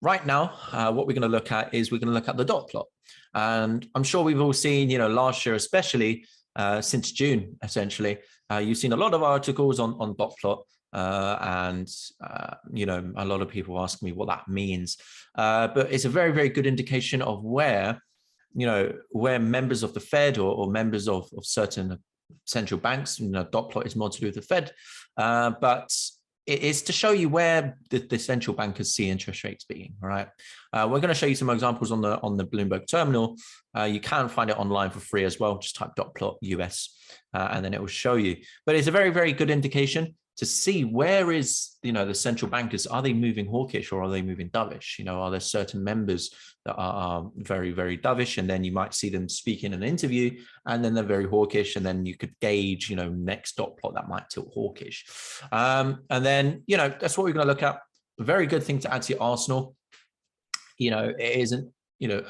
right now, what we're going to look at is we're going to look at the dot plot. And I'm sure we've all seen, last year, especially since June, essentially, you've seen a lot of articles on dot plot. A lot of people ask me what that means. But it's a very, very good indication of where members of the Fed or members of certain central banks, dot plot is more to do with the Fed, but it is to show you where the central bankers see interest rates being. All right, we're going to show you some examples on the Bloomberg terminal. You can find it online for free as well. Just type dot plot US, and then it will show you. But it's a very, very good indication to see where is the central bankers. Are they moving hawkish or are they moving dovish? Are there certain members that are very, very dovish, and then you might see them speak in an interview, and then they're very hawkish, and then you could gauge next dot plot that might tilt hawkish. And then that's what we're going to look at. A very good thing to add to your arsenal. It isn't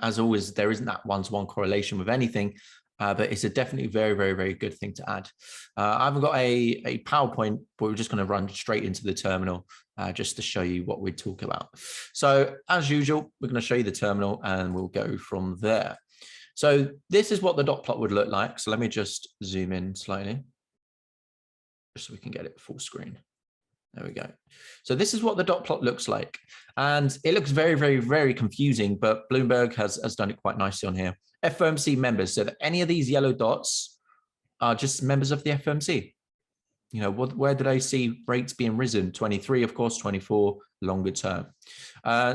as always, there isn't that one-to-one correlation with anything. But it's a definitely very, very, very good thing to add. I haven't got a PowerPoint, but we're just going to run straight into the terminal just to show you what we talk about. So as usual, we're going to show you the terminal and we'll go from there. So this is what the dot plot would look like. So let me just zoom in slightly just so we can get it full screen. There we go. So this is what the dot plot looks like. And it looks very, very, very confusing, but Bloomberg has done it quite nicely on here. FOMC members, so that any of these yellow dots are just members of the FOMC. Where did I see rates being risen? 23, of course, 24, longer term.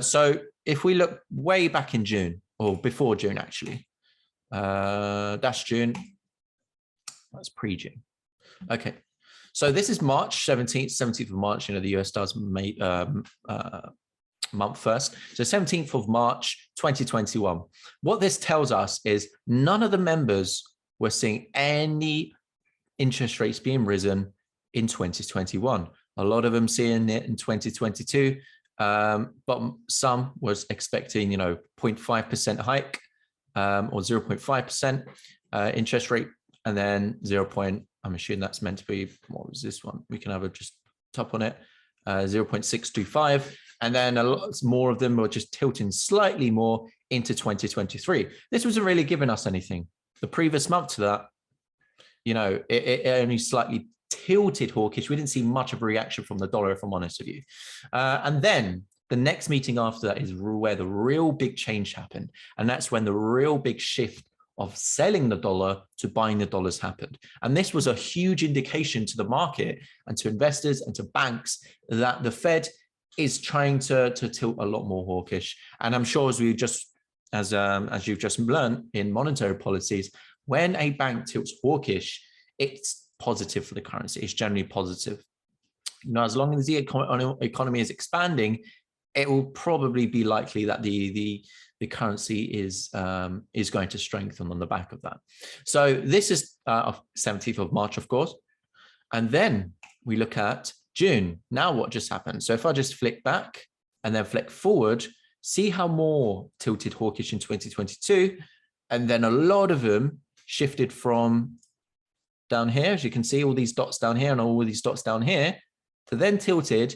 So if we look way back in June, or before June, actually, that's June, that's pre-June. Okay. So this is March 17th of March, the US does month first. So 17th of March, 2021. What this tells us is none of the members were seeing any interest rates being risen in 2021. A lot of them seeing it in 2022, but some was expecting, 0.5% hike or 0.5% interest rate, and then I'm assuming that's meant to be, what was this one? We can have a just top on it, 0.625. And then a lot more of them were just tilting slightly more into 2023. This wasn't really giving us anything. The previous month to that, it only slightly tilted hawkish. We didn't see much of a reaction from the dollar, if I'm honest with you. And then the next meeting after that is where the real big change happened. And that's when the real big shift of selling the dollar to buying the dollars happened. And this was a huge indication to the market and to investors and to banks that the Fed is trying to tilt a lot more hawkish. And I'm sure as you've just learned in monetary policies, when a bank tilts hawkish, it's positive for the currency. It's generally positive. As long as the economy is expanding, it will probably be likely that the currency is going to strengthen on the back of that. So this is 17th of March, of course. And then we look at June. Now what just happened? So if I just flick back and then flick forward, see how more tilted hawkish in 2022. And then a lot of them shifted from down here, as you can see, all these dots down here and all these dots down here, to then tilted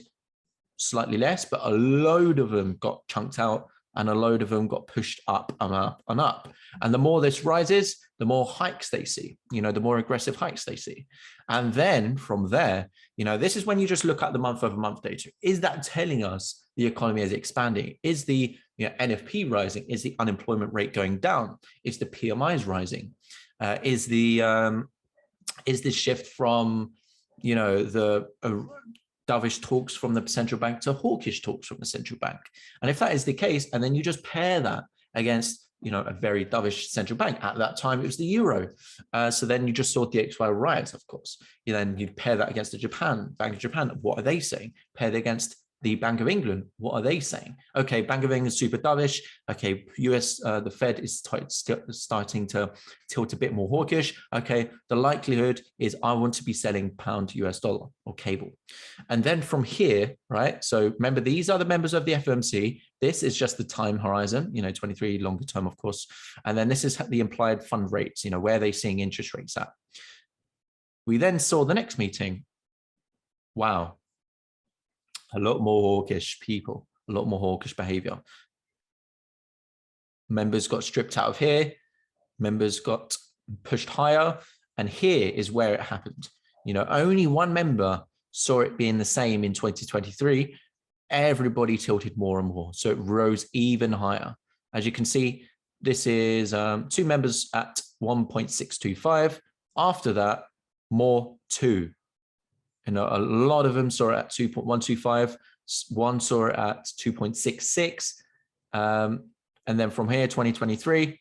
slightly less, but a load of them got chunked out and a load of them got pushed up and up and up. And the more this rises, the more hikes they see, the more aggressive hikes they see. And then from there, this is when you just look at the month over month data. Is that telling us the economy is expanding? Is the NFP rising? Is the unemployment rate going down? Is the PMIs rising? Is the shift from, the dovish talks from the central bank to hawkish talks from the central bank? And if that is the case, and then you just pair that against, a very dovish central bank, at that time it was the euro. So then you just saw the DXY rise, of course. Then you'd pair that against the Bank of Japan. What are they saying? Paired against the Bank of England. What are they saying? Okay, Bank of England is super dovish. Okay, US, the Fed is starting to tilt a bit more hawkish. Okay, the likelihood is I want to be selling pound to US dollar or cable. And then from here, right? So remember, these are the members of the FOMC. This is just the time horizon, 23 longer term, of course. And then this is the implied fund rates, where they're seeing interest rates at. We then saw the next meeting. Wow. A lot more hawkish people, a lot more hawkish behavior. Members got stripped out of here. Members got pushed higher. And here is where it happened. You know, only one member saw it being the same in 2023. Everybody tilted more and more. So it rose even higher. As you can see, this is two members at 1.625. After that, more 2. You know, a lot of them saw it at 2.125. One saw it at 2.66. And then from here, 2023,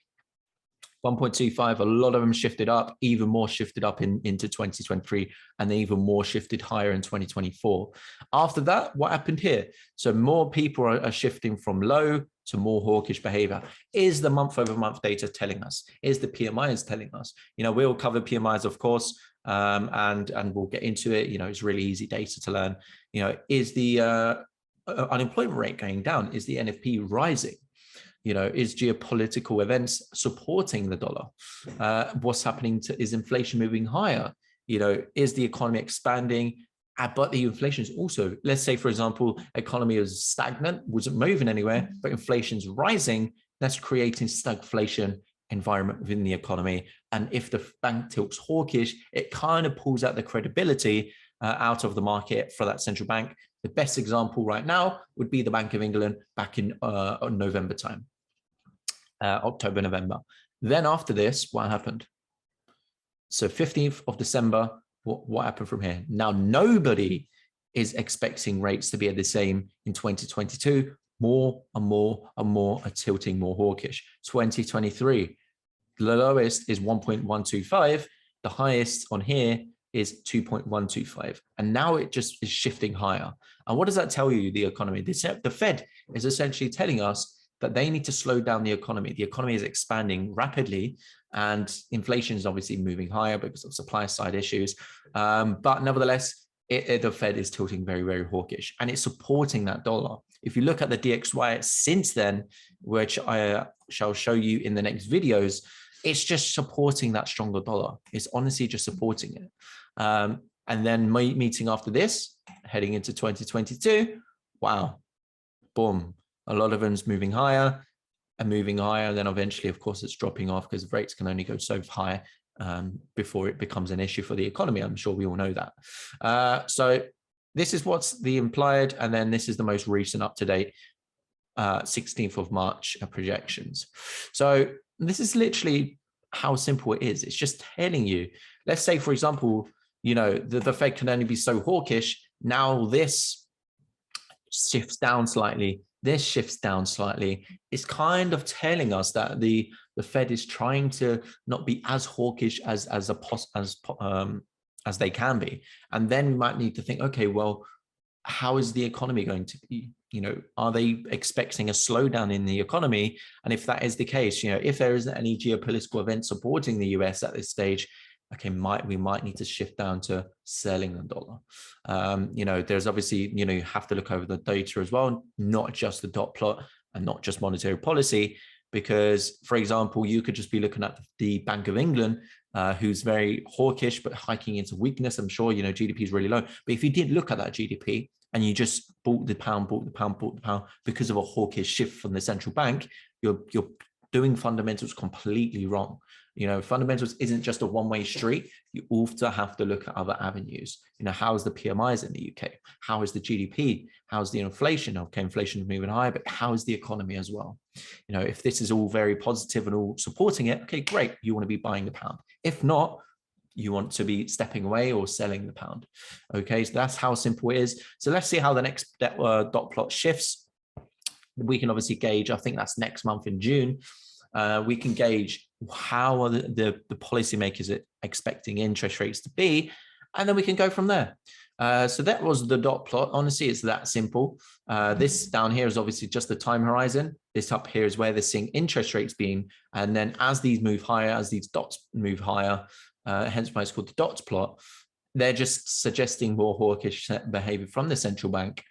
1.25, a lot of them shifted up, even more shifted up into 2023, and then even more shifted higher in 2024. After that, what happened here? So more people are shifting from low to more hawkish behavior. Is the month-over-month data telling us? Is the PMIs telling us? You know, we'll cover PMIs, of course, and we'll get into it. You know, it's really easy data to learn. You know, is the unemployment rate going down? Is the NFP rising? You know, is geopolitical events supporting the dollar? What's happening is inflation moving higher? You know, is the economy expanding? But the inflation is also, let's say, for example, economy is stagnant, wasn't moving anywhere, but inflation's rising. That's creating stagflation environment within the economy. And if the bank tilts hawkish, it kind of pulls out the credibility out of the market for that central bank. The best example right now would be the Bank of England back in November time. October, November. Then after this, what happened? So 15th of December, what happened from here? Now, nobody is expecting rates to be the same in 2022. More and more and more are tilting more hawkish. 2023, the lowest is 1.125. The highest on here is 2.125. And now it just is shifting higher. And what does that tell you, the economy? The Fed is essentially telling us that they need to slow down the economy. The economy is expanding rapidly and inflation is obviously moving higher because of supply side issues. But nevertheless, the Fed is tilting very, very hawkish and it's supporting that dollar. If you look at the DXY since then, which I shall show you in the next videos, it's just supporting that stronger dollar. It's honestly just supporting it. And then my meeting after this, heading into 2022, wow, boom. A lot of them's moving higher and moving higher. And then eventually, of course, it's dropping off because rates can only go so high before it becomes an issue for the economy. I'm sure we all know that. So this is what's the implied. And then this is the most recent up-to-date 16th of March projections. So this is literally how simple it is. It's just telling you, let's say, for example, you know, the Fed can only be so hawkish. Now this shifts down slightly. This shifts down slightly. It's kind of telling us that the Fed is trying to not be as hawkish as they can be. And then we might need to think, okay, well, how is the economy going to be? You know, are they expecting a slowdown in the economy? And if that is the case, you know, if there isn't any geopolitical event supporting the US at this stage, okay, we might need to shift down to selling the dollar. You know, there's obviously, you know, you have to look over the data as well, not just the dot plot and not just monetary policy, because, for example, you could just be looking at the Bank of England, who's very hawkish, but hiking into weakness. I'm sure, you know, GDP is really low. But if you did look at that GDP and you just bought the pound because of a hawkish shift from the central bank, you're doing fundamentals completely wrong. You know, fundamentals isn't just a one-way street. You also have to look at other avenues. You know, how's the PMIs in the UK? How is the GDP? How's the inflation? Okay, inflation is moving higher, but how is the economy as well? You know, if this is all very positive and all supporting it, okay, great. You want to be buying the pound. If not, you want to be stepping away or selling the pound. Okay, so that's how simple it is. So let's see how the next dot plot shifts. We can obviously gauge, I think that's next month in June. We can gauge how are the policymakers expecting interest rates to be, and then we can go from there. So that was the dot plot. Honestly, it's that simple. This down here is obviously just the time horizon. This up here is where they're seeing interest rates being, and then as these move higher, as these dots move higher, hence why it's called the dots plot, they're just suggesting more hawkish behavior from the central bank.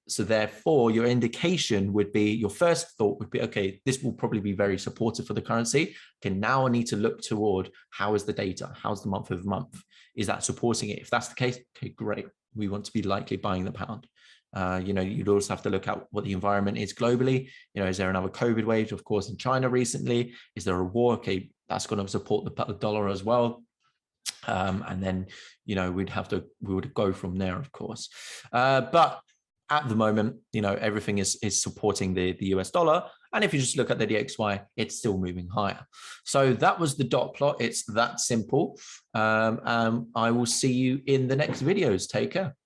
So therefore, your indication would be, your first thought would be, okay, this will probably be very supportive for the currency. Okay, now I need to look toward how is the data? How's the month over month? Is that supporting it? If that's the case, okay, great. We want to be likely buying the pound. You'd also have to look at what the environment is globally. Is there another COVID wave, of course, in China recently? Is there a war? Okay, that's going to support the dollar as well. And then, we would go from there, of course. But at the moment, everything is supporting the US dollar. And if you just look at the DXY, it's still moving higher. So that was the dot plot. It's that simple. I will see you in the next videos. Take care.